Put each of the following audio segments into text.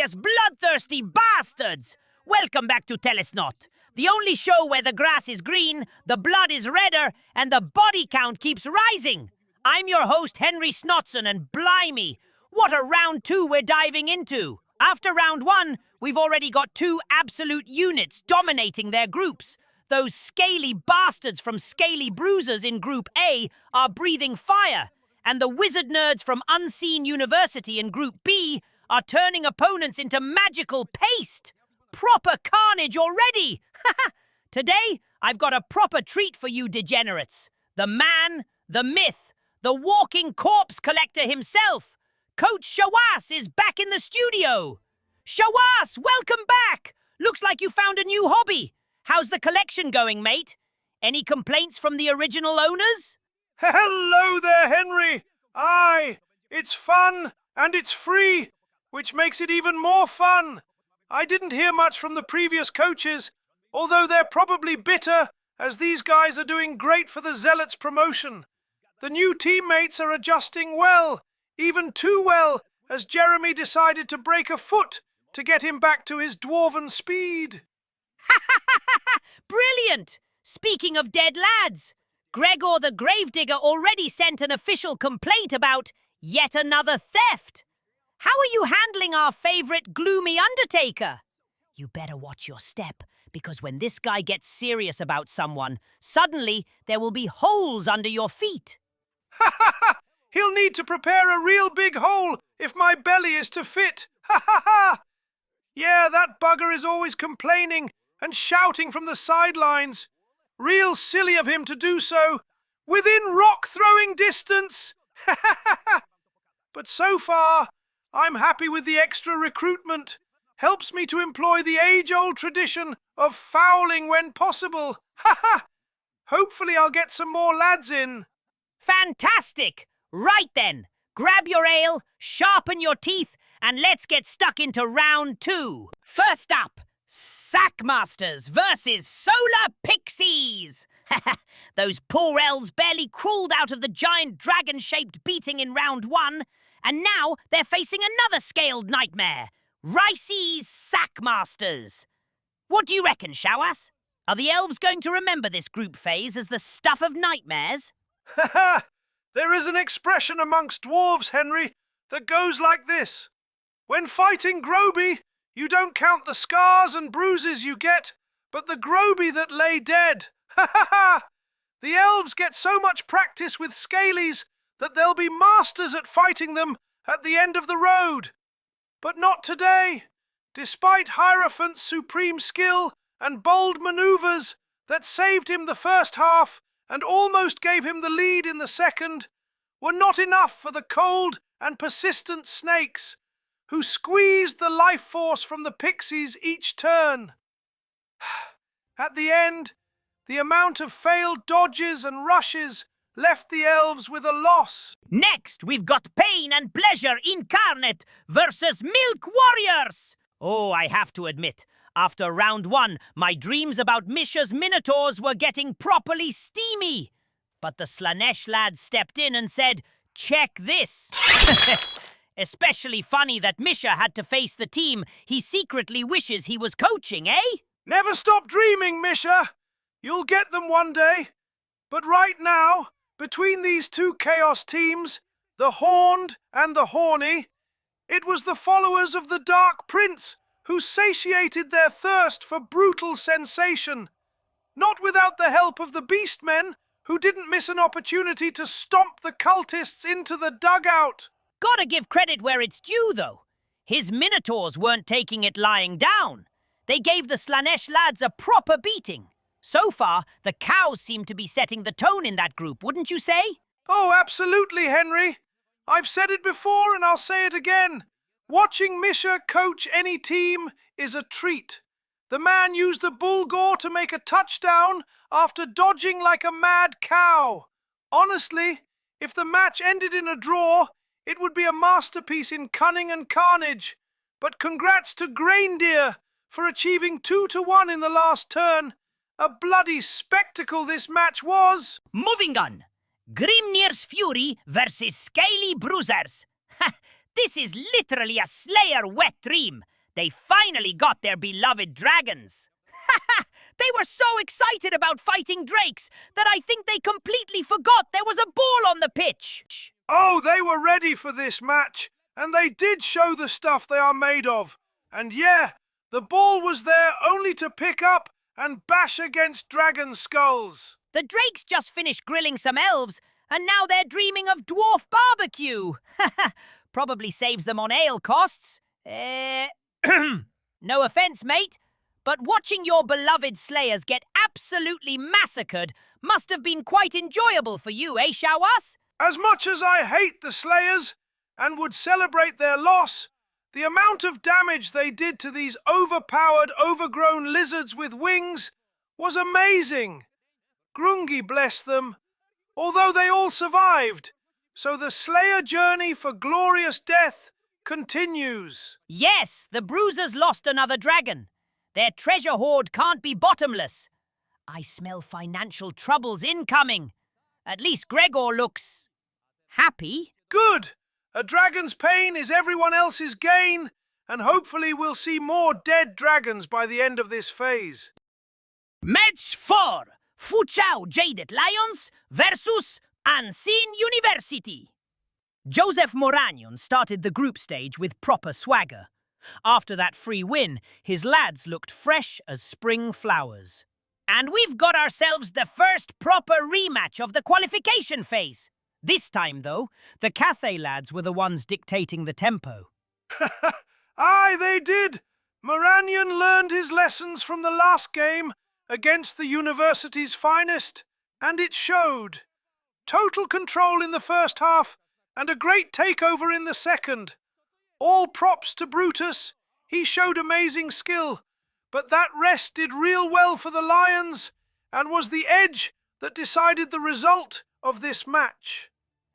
glorious, bloodthirsty bastards! Welcome back to TELESNOT, the only show where the grass is green, the blood is redder, and the body count keeps rising. I'm your host, Henry Snotson, and blimey, what a round two we're diving into. After round one, we've already got two absolute units dominating their groups. Those scaly bastards from Scaly Bruisers in Group A are breathing fire, and the wizard nerds from Unseen University in Group B are turning opponents into magical paste. Proper carnage already! Today, I've got a proper treat for you degenerates. The man, the myth, the walking corpse collector himself. Coach Shawass is back in the studio. Shawass, welcome back! Looks like you found a new hobby. How's the collection going, mate? Any complaints from the original owners? Hello there, Henry! Aye, it's fun and it's free, which makes it even more fun. I didn't hear much from the previous coaches, although they're probably bitter, as these guys are doing great for the Zealots promotion. The new teammates are adjusting well, even too well, as Jeremy decided to break a foot to get him back to his dwarven speed. Brilliant! Speaking of dead lads, Gregor the Gravedigger already sent an official complaint about yet another theft. How are you handling our favorite gloomy Undertaker? You better watch your step, because when this guy gets serious about someone, suddenly there will be holes under your feet. Ha ha ha! He'll need to prepare a real big hole if my belly is to fit. Ha ha ha! Yeah, that bugger is always complaining and shouting from the sidelines. Real silly of him to do so, within rock-throwing distance. Ha ha ha ha! But so far, I'm happy with the extra recruitment. Helps me to employ the age-old tradition of fouling when possible. Ha ha! Hopefully I'll get some more lads in. Fantastic! Right then, grab your ale, sharpen your teeth, and let's get stuck into round two. First up, Sackmasters versus Solar Pixies. Those poor elves barely crawled out of the giant dragon-shaped beating in round one, and now they're facing another scaled nightmare, Ricey's Sackmasters. What do you reckon, Shawass? Are the elves going to remember this group phase as the stuff of nightmares? Ha ha! There is an expression amongst dwarves, Henry, that goes like this. When fighting Groby, you don't count the scars and bruises you get, but the Groby that lay dead. Ha ha ha! The elves get so much practice with Scalies that they'll be masters at fighting them at the end of the road. But not today. Despite Hierophant's supreme skill and bold maneuvers that saved him the first half and almost gave him the lead in the second, were not enough for the cold and persistent snakes, who squeezed the life force from the pixies each turn. At the end, the amount of failed dodges and rushes left the elves with a loss. Next, we've got Pain and Pleasure Incarnate versus Milk Warriors. Oh, I have to admit, after round one, my dreams about Misha's Minotaurs were getting properly steamy. But the Slanesh lads stepped in and said, check this. Especially funny that Misha had to face the team he secretly wishes he was coaching, eh? Never stop dreaming, Misha. You'll get them one day. But right now, between these two Chaos teams, the Horned and the Horny, it was the followers of the Dark Prince who satiated their thirst for brutal sensation. Not without the help of the Beastmen, who didn't miss an opportunity to stomp the cultists into the dugout. Gotta give credit where it's due, though. His Minotaurs weren't taking it lying down. They gave the Slanesh lads a proper beating. So far, the cows seem to be setting the tone in that group, wouldn't you say? Oh, absolutely, Henry. I've said it before and I'll say it again. Watching Misha coach any team is a treat. The man used the bull-gore to make a touchdown after dodging like a mad cow. Honestly, if the match ended in a draw, it would be a masterpiece in cunning and carnage. But congrats to Greindeer for achieving 2-1 in the last turn. A bloody spectacle this match was. Moving on. Grimnir's Fury versus Scaly Bruisers. Ha! This is literally a Slayer wet dream. They finally got their beloved dragons. They were so excited about fighting drakes that I think they completely forgot there was a ball on the pitch. Oh, they were ready for this match, and they did show the stuff they are made of. And yeah, the ball was there only to pick up and bash against dragon skulls. The drakes just finished grilling some elves, and now they're dreaming of dwarf barbecue. Probably saves them on ale costs. No offense, mate, but watching your beloved slayers get absolutely massacred must have been quite enjoyable for you, eh, Shawass? As much as I hate the Slayers and would celebrate their loss, the amount of damage they did to these overpowered, overgrown lizards with wings was amazing. Grungi bless them, although they all survived, so the Slayer journey for glorious death continues. Yes, the Bruisers lost another dragon. Their treasure hoard can't be bottomless. I smell financial troubles incoming. At least Gregor looks happy. Good! A dragon's pain is everyone else's gain, and hopefully we'll see more dead dragons by the end of this phase. Match 4. Fuchao Jaded Lions versus Unseen University. Joseph Moranion started the group stage with proper swagger. After that free win, his lads looked fresh as spring flowers. And we've got ourselves the first proper rematch of the qualification phase. This time, though, the Cathay lads were the ones dictating the tempo. Aye, they did. Moranion learned his lessons from the last game against the university's finest, and it showed. Total control in the first half, and a great takeover in the second. All props to Brutus. He showed amazing skill, but that rest did real well for the Lions, and was the edge that decided the result of this match.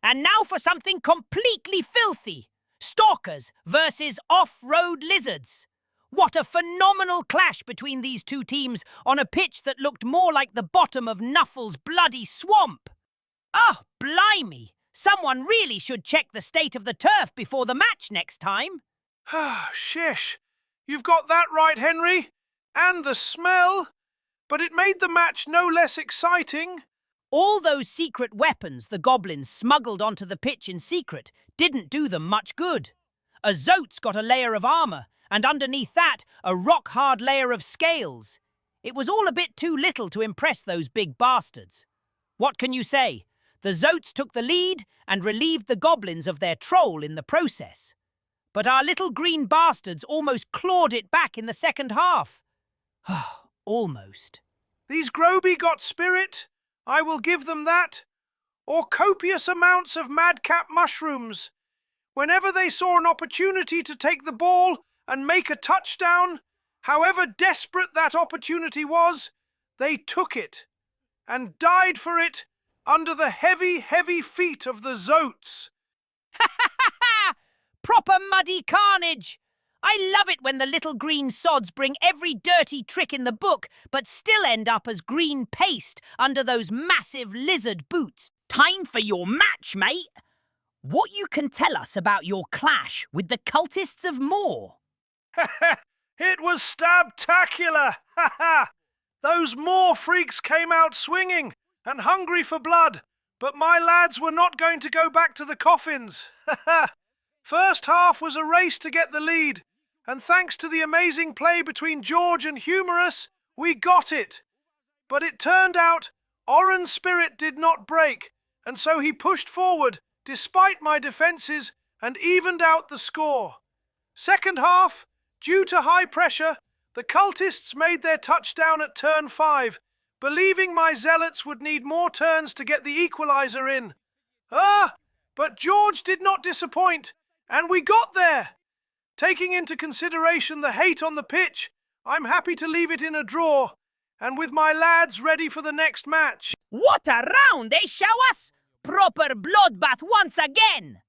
And now for something completely filthy. Stalkers versus off-road lizards. What a phenomenal clash between these two teams on a pitch that looked more like the bottom of Nuffle's bloody swamp. Ah, blimey! Someone really should check the state of the turf before the match next time. Shish. You've got that right, Henry. And the smell. But it made the match no less exciting. All those secret weapons the goblins smuggled onto the pitch in secret didn't do them much good. A Zote's got a layer of armour, and underneath that, a rock-hard layer of scales. It was all a bit too little to impress those big bastards. What can you say? The Zotes took the lead and relieved the goblins of their troll in the process. But our little green bastards almost clawed it back in the second half. Almost. These Groby got spirit, I will give them that, or copious amounts of madcap mushrooms. Whenever they saw an opportunity to take the ball and make a touchdown, however desperate that opportunity was, they took it and died for it under the heavy, heavy feet of the Zotes. Proper muddy carnage! I love it when the little green sods bring every dirty trick in the book, but still end up as green paste under those massive lizard boots. Time for your match, mate! What you can tell us about your clash with the cultists of Moor? It was stabtacular! Those Moor freaks came out swinging and hungry for blood, but my lads were not going to go back to the coffins. First half was a race to get the lead, and thanks to the amazing play between George and Humorous, we got it. But it turned out Oren's spirit did not break, and so he pushed forward, despite my defences, and evened out the score. Second half, due to high pressure, the cultists made their touchdown at turn 5, believing my zealots would need more turns to get the equaliser in. But George did not disappoint, and we got there. Taking into consideration the hate on the pitch, I'm happy to leave it in a draw, and with my lads ready for the next match. What a round, eh, Shawass? Proper bloodbath once again!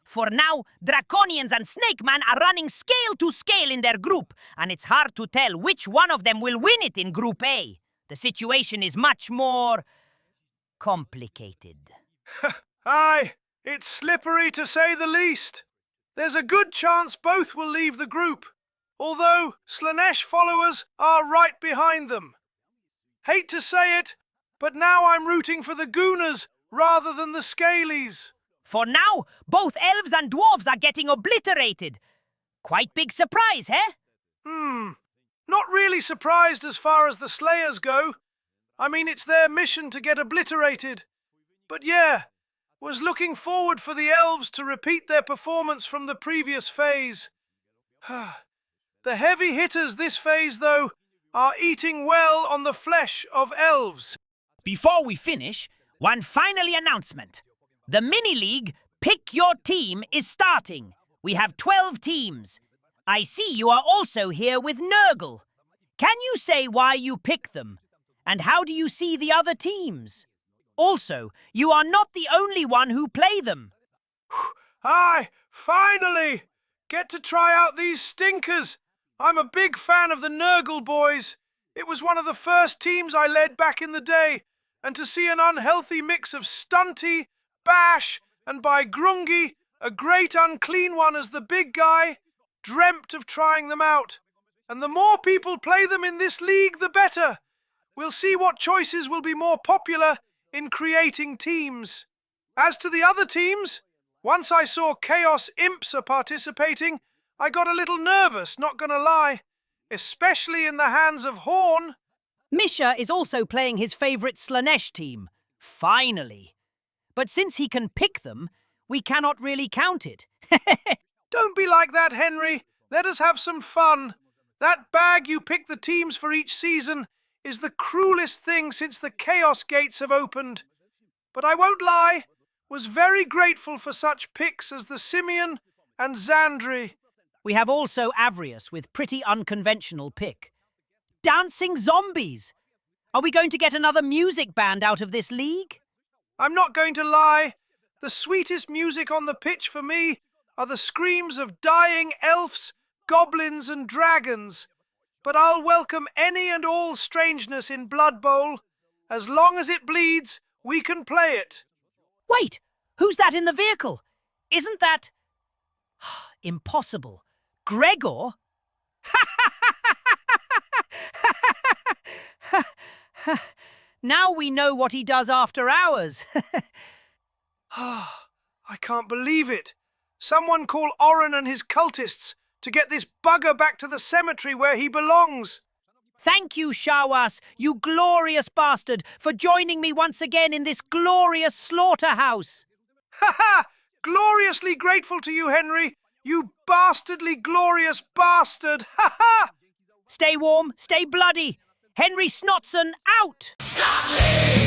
For now, Draconians and Snake Man are running scale to scale in their group, and it's hard to tell which one of them will win it in Group A. The situation is much more complicated. Aye, it's slippery to say the least. There's a good chance both will leave the group. although Slanesh followers are right behind them. Hate to say it, but now I'm rooting for the Gooners rather than the Scalies. For now, both elves and dwarves are getting obliterated. Quite big surprise, eh? Not really surprised as far as the Slayers go. I mean, it's their mission to get obliterated. But yeah, was looking forward for the elves to repeat their performance from the previous phase. The heavy hitters this phase, though, are eating well on the flesh of elves. Before we finish, one final announcement. The mini-league Pick Your Team is starting. We have 12 teams. I see you are also here with Nurgle. Can you say why you pick them? And how do you see the other teams? Also, you are not the only one who play them. I finally get to try out these stinkers. I'm a big fan of the Nurgle boys. It was one of the first teams I led back in the day, and to see an unhealthy mix of Stunty, Bash, and by Grungy, a great unclean one as the big guy, dreamt of trying them out. And the more people play them in this league, the better. We'll see what choices will be more popular in creating teams. As to the other teams, once I saw Chaos Imps are participating, I got a little nervous, not gonna lie. Especially in the hands of Horn. Misha is also playing his favourite Slanesh team. Finally. But since he can pick them, we cannot really count it. Don't be like that, Henry. Let us have some fun. That bag you pick the teams for each season is the cruelest thing since the Chaos Gates have opened. But I won't lie, was very grateful for such picks as the Simeon and Xandri. We have also Avrius with pretty unconventional pick. Dancing zombies! Are we going to get another music band out of this league? I'm not going to lie. The sweetest music on the pitch for me are the screams of dying elves, goblins and dragons. But I'll welcome any and all strangeness in Blood Bowl. As long as it bleeds, we can play it. Wait! Who's that in the vehicle? Isn't that... impossible. Gregor? Now we know what he does after hours. I can't believe it. Someone call Oren and his cultists to get this bugger back to the cemetery where he belongs. Thank you, Shawass, you glorious bastard, for joining me once again in this glorious slaughterhouse. Ha ha! Gloriously grateful to you, Henry. You bastardly glorious bastard! Ha ha! Stay warm, stay bloody. Henry Snotson out! Stop me!